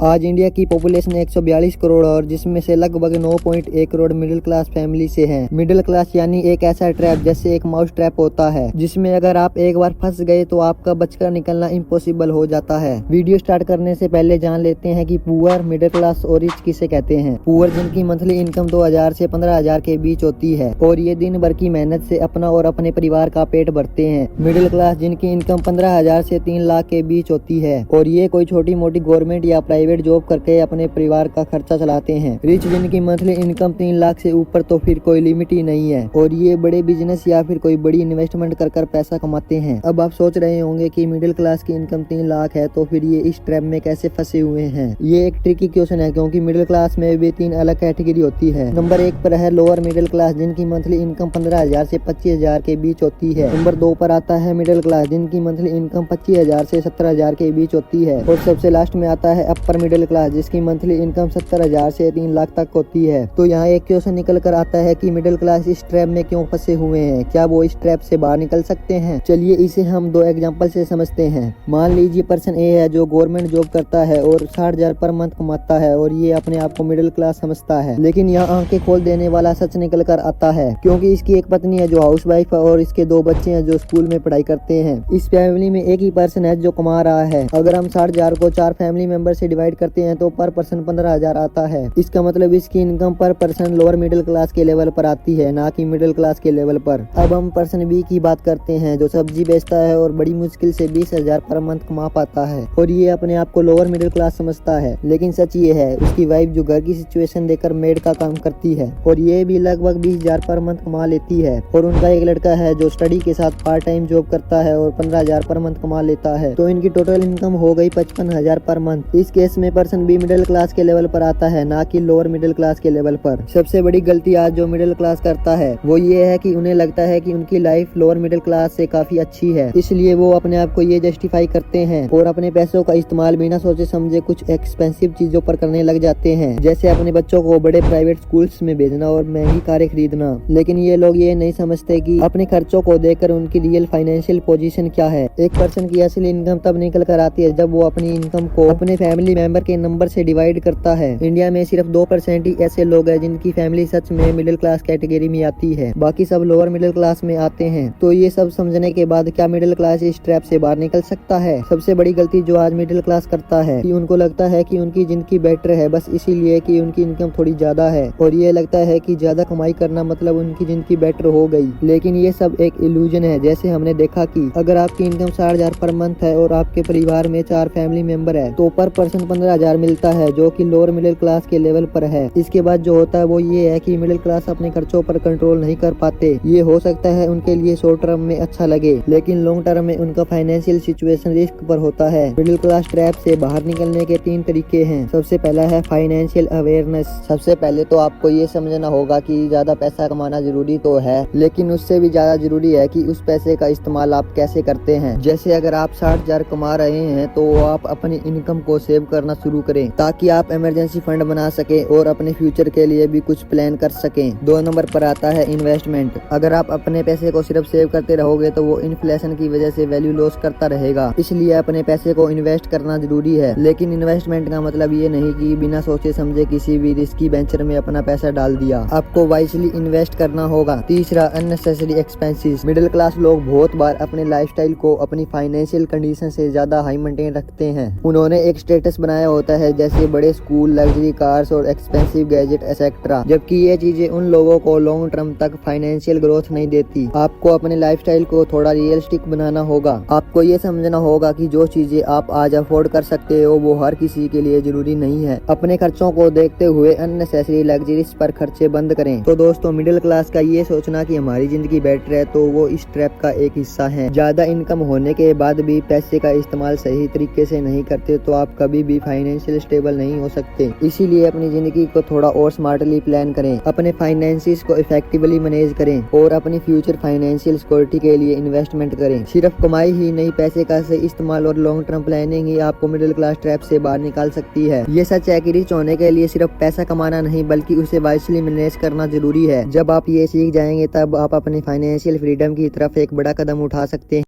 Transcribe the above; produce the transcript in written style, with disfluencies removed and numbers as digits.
आज इंडिया की पॉपुलेशन 142 करोड़ और जिसमें से लगभग 9.1 करोड़ मिडिल क्लास फैमिली से हैं। मिडिल क्लास यानी एक ऐसा ट्रैप जैसे एक माउस ट्रैप होता है जिसमें अगर आप एक बार फंस गए तो आपका बचकर निकलना इम्पॉसिबल हो जाता है। वीडियो स्टार्ट करने से पहले जान लेते हैं कि पुअर, मिडिल क्लास और रिच किसे कहते हैं। पुअर जिनकी मंथली इनकम 2000 से 15,000 के बीच होती है और ये दिन भर की मेहनत से अपना और अपने परिवार का पेट भरते हैं। मिडिल क्लास जिनकी इनकम 15,000 से 3 लाख के बीच होती है और ये कोई छोटी मोटी गवर्नमेंट या प्राइवेट जॉब करके अपने परिवार का खर्चा चलाते हैं। रिच जिनकी मंथली इनकम 3 लाख से ऊपर तो फिर कोई लिमिट ही नहीं है और ये बड़े बिजनेस या फिर कोई बड़ी इन्वेस्टमेंट कर पैसा कमाते हैं। अब आप सोच रहे होंगे कि मिडिल क्लास की इनकम 3 लाख है तो फिर ये इस ट्रैप में कैसे फंसे हुए हैं। ये एक ट्रिकी क्वेश्चन है क्योंकि मिडिल क्लास में भी 3 अलग कैटेगरी होती है। नंबर 1 पर है लोअर मिडिल क्लास जिनकी मंथली इनकम 15,000 से 25,000 के बीच होती है। नंबर 2 पर आता है मिडिल क्लास जिनकी मंथली इनकम 25,000 से 17,000 के बीच होती है और सबसे लास्ट में आता है अपर मिडिल क्लास जिसकी मंथली इनकम 70,000 से 3 लाख तक होती है। तो यहाँ एक क्वेश्चन निकल कर आता है कि मिडिल क्लास इस ट्रैप में क्यों फंसे हुए हैं, क्या वो इस ट्रैप से बाहर निकल सकते हैं। चलिए इसे हम 2 एग्जांपल से समझते हैं। मान लीजिए पर्सन ए है जो गवर्नमेंट जॉब करता है और 60,000 पर मंथ कमाता है और ये अपने आप को मिडिल क्लास समझता है, लेकिन यहाँ आंखें खोल देने वाला सच निकल कर आता है क्योंकि इसकी एक पत्नी है जो हाउस वाइफ है और इसके 2 बच्चे हैं जो स्कूल में पढ़ाई करते हैं। इस फैमिली में एक ही पर्सन है जो कमा रहा है। अगर हम 60,000 को 4 फैमिली मेंबर से डिवाइड करते हैं तो पर पर्सन 15,000 आता है। इसका मतलब इसकी इनकम पर पर्सन लोअर मिडिल क्लास के लेवल पर आती है, ना कि मिडिल क्लास के लेवल पर। अब हम पर्सन बी की बात करते हैं जो सब्जी बेचता है और बड़ी मुश्किल से 20,000 पर मंथ कमा पाता है और ये अपने आप को लोअर मिडिल क्लास समझता है, लेकिन सच ये है उसकी वाइफ जो घर की सिचुएशन देखकर मेड का काम करती है और ये भी लगभग 20,000 पर मंथ कमा लेती है और उनका एक लड़का है जो स्टडी के साथ पार्ट टाइम जॉब करता है और 15,000 पर मंथ कमा लेता है। तो इनकी टोटल इनकम हो गई 55,000 पर मंथ। इस केस में पर्सन बी मिडिल क्लास के लेवल पर आता है, ना कि लोअर मिडिल क्लास के लेवल पर। सबसे बड़ी गलती आज जो मिडिल क्लास करता है वो ये है कि उन्हें लगता है कि उनकी लाइफ लोअर मिडिल क्लास से काफी अच्छी है, इसलिए वो अपने आप को ये जस्टिफाई करते हैं और अपने पैसों का इस्तेमाल बिना सोचे समझे कुछ एक्सपेंसिव चीजों पर करने लग जाते हैं, जैसे अपने बच्चों को बड़े प्राइवेट स्कूल्स में भेजना और महंगी कारें खरीदना। लेकिन ये लोग ये नहीं समझते कि अपने खर्चों को देखकर उनकी रियल फाइनेंशियल पोजीशन क्या है। एक पर्सन की असली इनकम तब निकल कर आती है जब वो अपनी इनकम को अपने फैमिली मेंबर के नंबर से डिवाइड करता है। इंडिया में सिर्फ 2% ही ऐसे लोग हैं जिनकी फैमिली सच में मिडिल क्लास कैटेगरी में आती है, बाकी सब लोअर मिडिल क्लास में आते हैं। तो ये सब समझने के बाद क्या मिडिल क्लास इस ट्रैप से बाहर निकल सकता है? सबसे बड़ी गलती जो आज मिडिल क्लास करता है कि उनको लगता है कि उनकी जिंदगी बेटर है बस इसीलिए कि उनकी इनकम थोड़ी ज्यादा है और ये लगता है कि ज्यादा कमाई करना मतलब उनकी जिंदगी बेटर हो गई, लेकिन ये सब एक इल्यूजन है। जैसे हमने देखा कि अगर आपकी इनकम 60,000 पर मंथ है और आपके परिवार में 4 फैमिली मेंबर है तो पर पर्सन 15,000 मिलता है जो कि लोअर मिडिल क्लास के लेवल पर है। इसके बाद जो होता है वो ये है कि मिडिल क्लास अपने खर्चों पर कंट्रोल नहीं कर पाते। ये हो सकता है उनके लिए शॉर्ट टर्म में अच्छा लगे, लेकिन लॉन्ग टर्म में उनका फाइनेंशियल सिचुएशन रिस्क पर होता है। मिडिल क्लास ट्रैप से बाहर निकलने के 3 तरीके हैं। सबसे पहला है फाइनेंशियल अवेयरनेस। सबसे पहले तो आपको ये समझना होगा कि ज्यादा पैसा कमाना जरूरी तो है, लेकिन उससे भी ज्यादा जरूरी है कि उस पैसे का इस्तेमाल आप कैसे करते हैं। जैसे अगर आप 60,000 कमा रहे हैं तो आप अपनी इनकम को सेव करना शुरू करें ताकि आप इमरजेंसी फंड बना सके और अपने फ्यूचर के लिए भी कुछ प्लान कर सकें। 2 नंबर पर आता है इन्वेस्टमेंट। अगर आप अपने पैसे को सिर्फ सेव करते रहोगे तो वो इन्फ्लेशन की वजह से वैल्यू लॉस करता रहेगा, इसलिए अपने पैसे को इन्वेस्ट करना जरूरी है। लेकिन इन्वेस्टमेंट का मतलब ये नहीं कि बिना सोचे समझे किसी भी रिस्की वेंचर में अपना पैसा डाल दिया। आपको वाइजली इन्वेस्ट करना होगा। तीसरा, अननेसेसरी एक्सपेंसेस। मिडिल क्लास लोग बहुत बार अपने लाइफस्टाइल को अपनी फाइनेंशियल कंडीशन से ज्यादा हाई मेंटेन रखते हैं। उन्होंने एक स्टेटस बनाया होता है जैसे बड़े स्कूल, लग्जरी कार्स और एक्सपेंसिव गैजेट एक्सेट्रा, जबकि ये चीजें उन लोगों को लॉन्ग टर्म तक फाइनेंशियल ग्रोथ नहीं देती। आपको अपने लाइफस्टाइल को थोड़ा रियलिस्टिक बनाना होगा। आपको ये समझना होगा कि जो चीजें आप आज अफोर्ड कर सकते हो वो हर किसी के लिए जरूरी नहीं है। अपने खर्चों को देखते हुए अननेसेसरी लग्जरीज पर खर्चे बंद करें। तो दोस्तों, मिडिल क्लास का ये सोचना कि हमारी जिंदगी बेटर है तो वो इस ट्रैप का एक हिस्सा है। ज्यादा इनकम होने के बाद भी पैसे का इस्तेमाल सही तरीके से नहीं करते तो आप कभी भी फाइनेंशियल स्टेबल नहीं हो सकते। इसीलिए अपनी जिंदगी को थोड़ा और स्मार्टली प्लान करें, अपने फाइनेंसिस को इफेक्टिवली मैनेज करें और अपनी फ्यूचर फाइनेंशियल सिक्योरिटी के लिए इन्वेस्टमेंट करें। सिर्फ कमाई ही नहीं, पैसे का सही इस्तेमाल और लॉन्ग टर्म प्लानिंग ही आपको मिडिल क्लास ट्रैप से बाहर निकाल सकती है। ये सच है कि रिच होने के लिए सिर्फ पैसा कमाना नहीं बल्कि उसे वाइजली मैनेज करना जरूरी है। जब आप ये सीख जाएंगे तब आप अपनी फाइनेंशियल फ्रीडम की तरफ एक बड़ा कदम उठा सकते हैं।